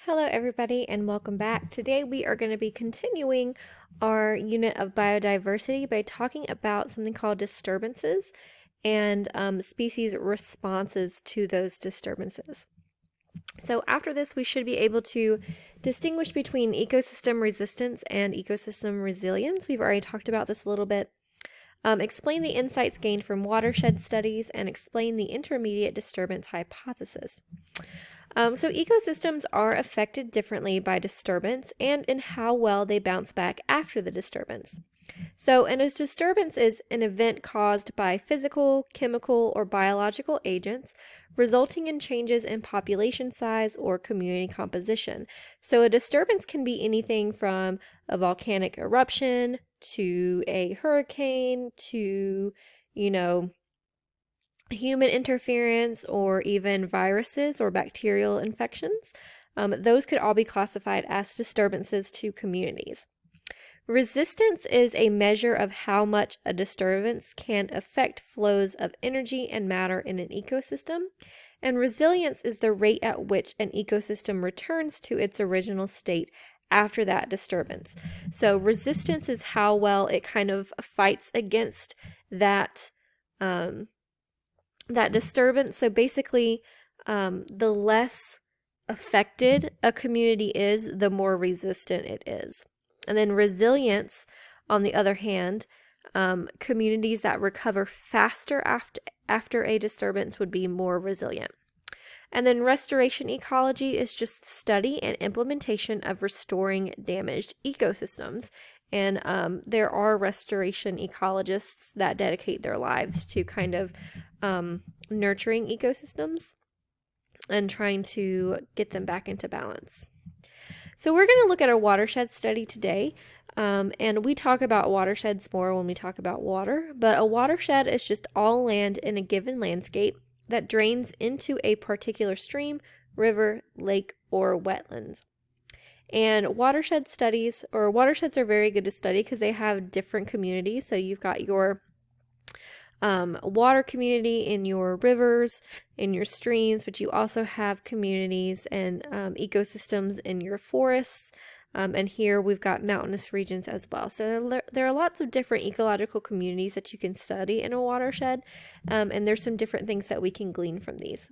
Hello everybody and welcome back. Today we are going to be continuing our unit of biodiversity by talking about something called disturbances and species responses to those disturbances. So after this we should be able to distinguish between ecosystem resistance and ecosystem resilience. We've already talked about this a little bit. Explain the insights gained from watershed studies and explain the intermediate disturbance hypothesis. So ecosystems are affected differently by disturbance and in how well they bounce back after the disturbance. So a disturbance is an event caused by physical, chemical, or biological agents resulting in changes in population size or community composition. So a disturbance can be anything from a volcanic eruption to a hurricane to, human interference or even viruses or bacterial infections. Those could all be classified as disturbances to communities. Resistance is a measure of how much a disturbance can affect flows of energy and matter in an ecosystem. And resilience is the rate at which an ecosystem returns to its original state after that disturbance. So resistance is how well it kind of fights against that disturbance. So basically, the less affected a community is, the more resistant it is. And then resilience, on the other hand, communities that recover faster after a disturbance would be more resilient. And then restoration ecology is just the study and implementation of restoring damaged ecosystems. And there are restoration ecologists that dedicate their lives to kind of nurturing ecosystems and trying to get them back into balance. So we're going to look at a watershed study today. And we talk about watersheds more when we talk about water, but a watershed is just all land in a given landscape that drains into a particular stream, river, lake, or wetland. And watersheds are very good to study because they have different communities. So you've got your water community in your rivers, in your streams, but you also have communities and ecosystems in your forests. And here we've got mountainous regions as well. So there are lots of different ecological communities that you can study in a watershed. And there's some different things that we can glean from these.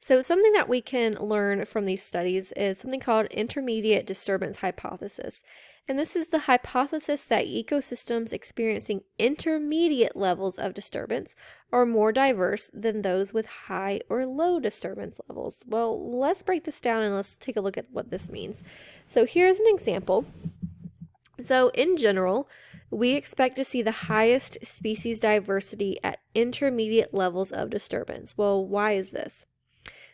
So something that we can learn from these studies is something called intermediate disturbance hypothesis. And this is the hypothesis that ecosystems experiencing intermediate levels of disturbance are more diverse than those with high or low disturbance levels. Well, let's break this down and let's take a look at what this means. So here's an example. So in general, we expect to see the highest species diversity at intermediate levels of disturbance. Well, why is this?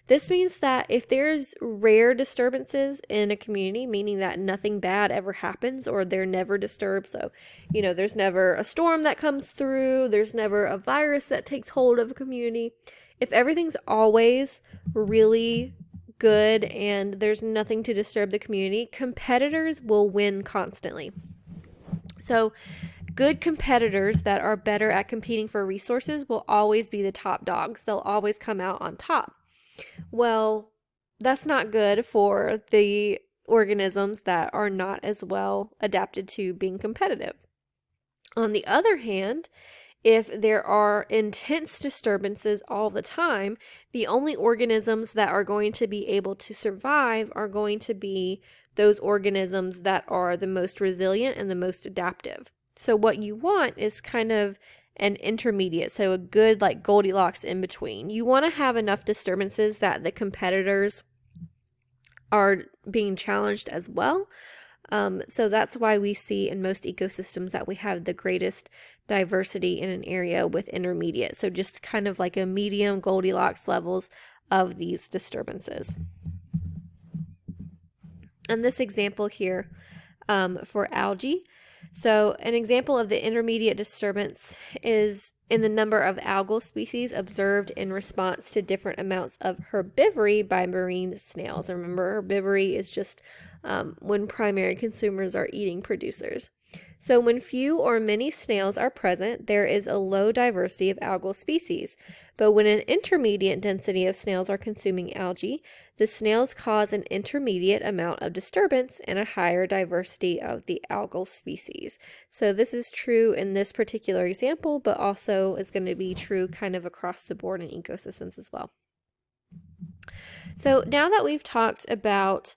This means that if there's rare disturbances in a community, meaning that nothing bad ever happens or they're never disturbed, so, there's never a storm that comes through, there's never a virus that takes hold of a community. If everything's always really good and there's nothing to disturb the community, competitors will win constantly. So good competitors that are better at competing for resources will always be the top dogs. They'll always come out on top. Well, that's not good for the organisms that are not as well adapted to being competitive. On the other hand, if there are intense disturbances all the time, the only organisms that are going to be able to survive are going to be those organisms that are the most resilient and the most adaptive. So what you want is kind of an intermediate, so a good like Goldilocks in between. You want to have enough disturbances that the competitors are being challenged as well. So that's why we see in most ecosystems that we have the greatest diversity in an area with intermediate. So just kind of like a medium Goldilocks levels of these disturbances. And this example here for algae. So an example of the intermediate disturbance is in the number of algal species observed in response to different amounts of herbivory by marine snails. And remember, herbivory is just when primary consumers are eating producers. So when few or many snails are present, there is a low diversity of algal species. But when an intermediate density of snails are consuming algae, the snails cause an intermediate amount of disturbance and a higher diversity of the algal species. So this is true in this particular example, but also is going to be true kind of across the board in ecosystems as well. So now that we've talked about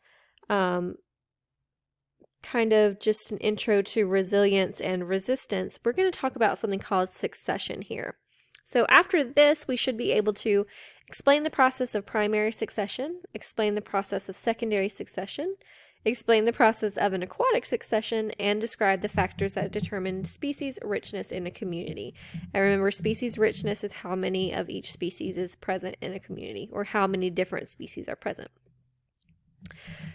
kind of just an intro to resilience and resistance, we're going to talk about something called succession here. So after this, we should be able to explain the process of primary succession, explain the process of secondary succession, explain the process of an aquatic succession, and describe the factors that determine species richness in a community. And remember, species richness is how many of each species is present in a community, or how many different species are present.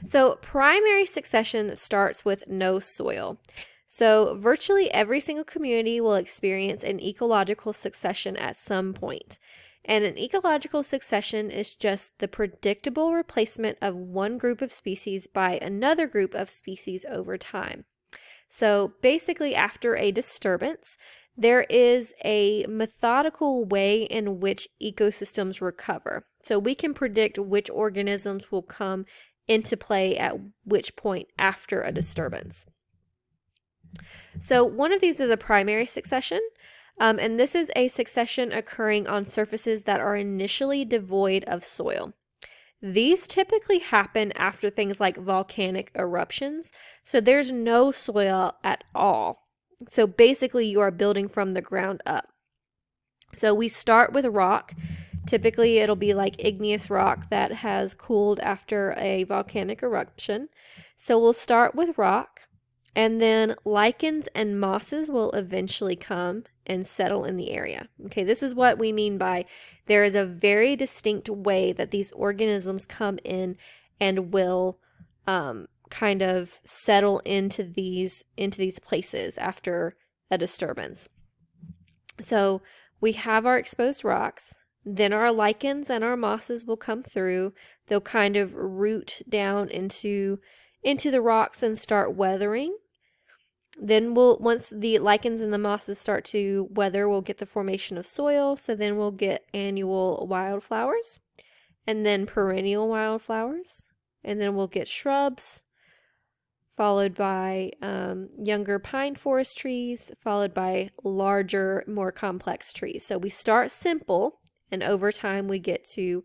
So primary succession starts with no soil. So virtually every single community will experience an ecological succession at some point. And an ecological succession is just the predictable replacement of one group of species by another group of species over time. So basically, after a disturbance, there is a methodical way in which ecosystems recover. So we can predict which organisms will come into play at which point after a disturbance. So one of these is a primary succession, and this is a succession occurring on surfaces that are initially devoid of soil. These typically happen after things like volcanic eruptions, so there's no soil at all. So basically you are building from the ground up. So we start with rock. Typically, it'll be like igneous rock that has cooled after a volcanic eruption. So we'll start with rock, and then lichens and mosses will eventually come and settle in the area. Okay, this is what we mean by there is a very distinct way that these organisms come in and will kind of settle into these places after a disturbance. So we have our exposed rocks. Then our lichens and our mosses will come through. They'll kind of root down into the rocks and start weathering. Then once the lichens and the mosses start to weather, we'll get the formation of soil. So then we'll get annual wildflowers, and then perennial wildflowers, and then we'll get shrubs, followed by younger pine forest trees, followed by larger, more complex trees. So we start simple, and over time we get to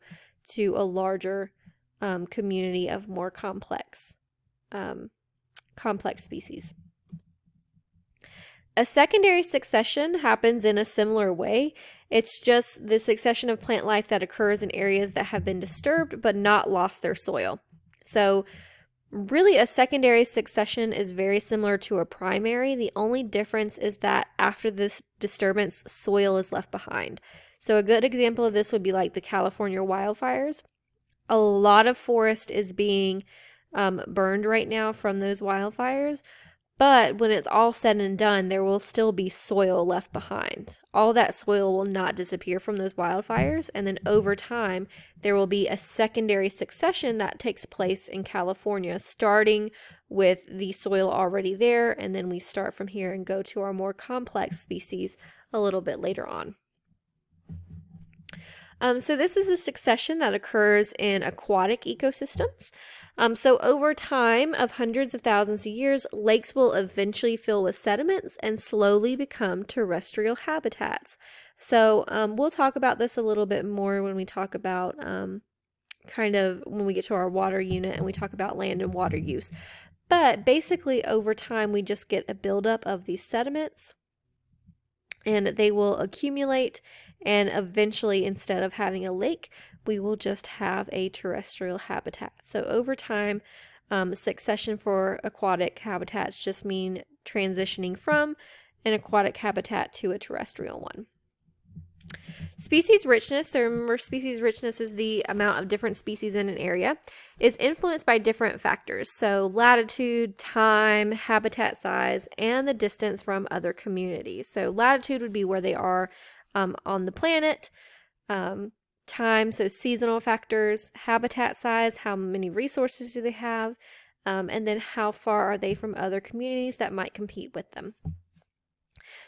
a larger community of more complex species. A secondary succession happens in a similar way. It's just the succession of plant life that occurs in areas that have been disturbed but not lost their soil. So really, a secondary succession is very similar to a primary. The only difference is that after this disturbance, soil is left behind. So a good example of this would be like the California wildfires. A lot of forest is being burned right now from those wildfires, but when it's all said and done, there will still be soil left behind. All that soil will not disappear from those wildfires, and then over time, there will be a secondary succession that takes place in California, starting with the soil already there, and then we start from here and go to our more complex species a little bit later on. So this is a succession that occurs in aquatic ecosystems. So over time of hundreds of thousands of years, lakes will eventually fill with sediments and slowly become terrestrial habitats. So we'll talk about this a little bit more when we talk about when we get to our water unit and we talk about land and water use. But basically over time, we just get a buildup of these sediments, and they will accumulate, and eventually, instead of having a lake, we will just have a terrestrial habitat. So over time, succession for aquatic habitats just mean transitioning from an aquatic habitat to a terrestrial one. Species richness, so remember, species richness is the amount of different species in an area, is influenced by different factors. So latitude, time, habitat size, and the distance from other communities. So latitude would be where they are on the planet. Time, so seasonal factors. Habitat size, how many resources do they have? and then how far are they from other communities that might compete with them.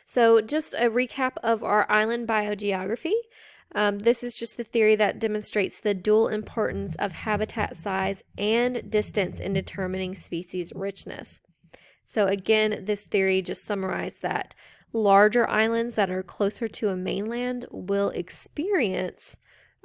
So just a recap of our island biogeography. This is just the theory that demonstrates the dual importance of habitat size and distance in determining species richness. So again, this theory just summarized that larger islands that are closer to a mainland will experience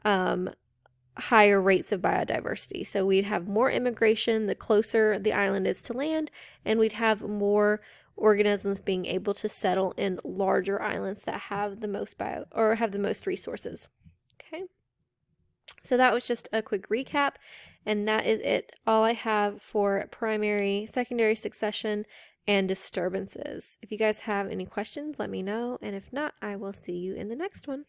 higher rates of biodiversity. So we'd have more immigration the closer the island is to land, and we'd have more organisms being able to settle in larger islands that have the most have the most resources. Okay. So that was just a quick recap, and that is it. All I have for primary, secondary succession, and disturbances. If you guys have any questions, let me know, and if not, I will see you in the next one.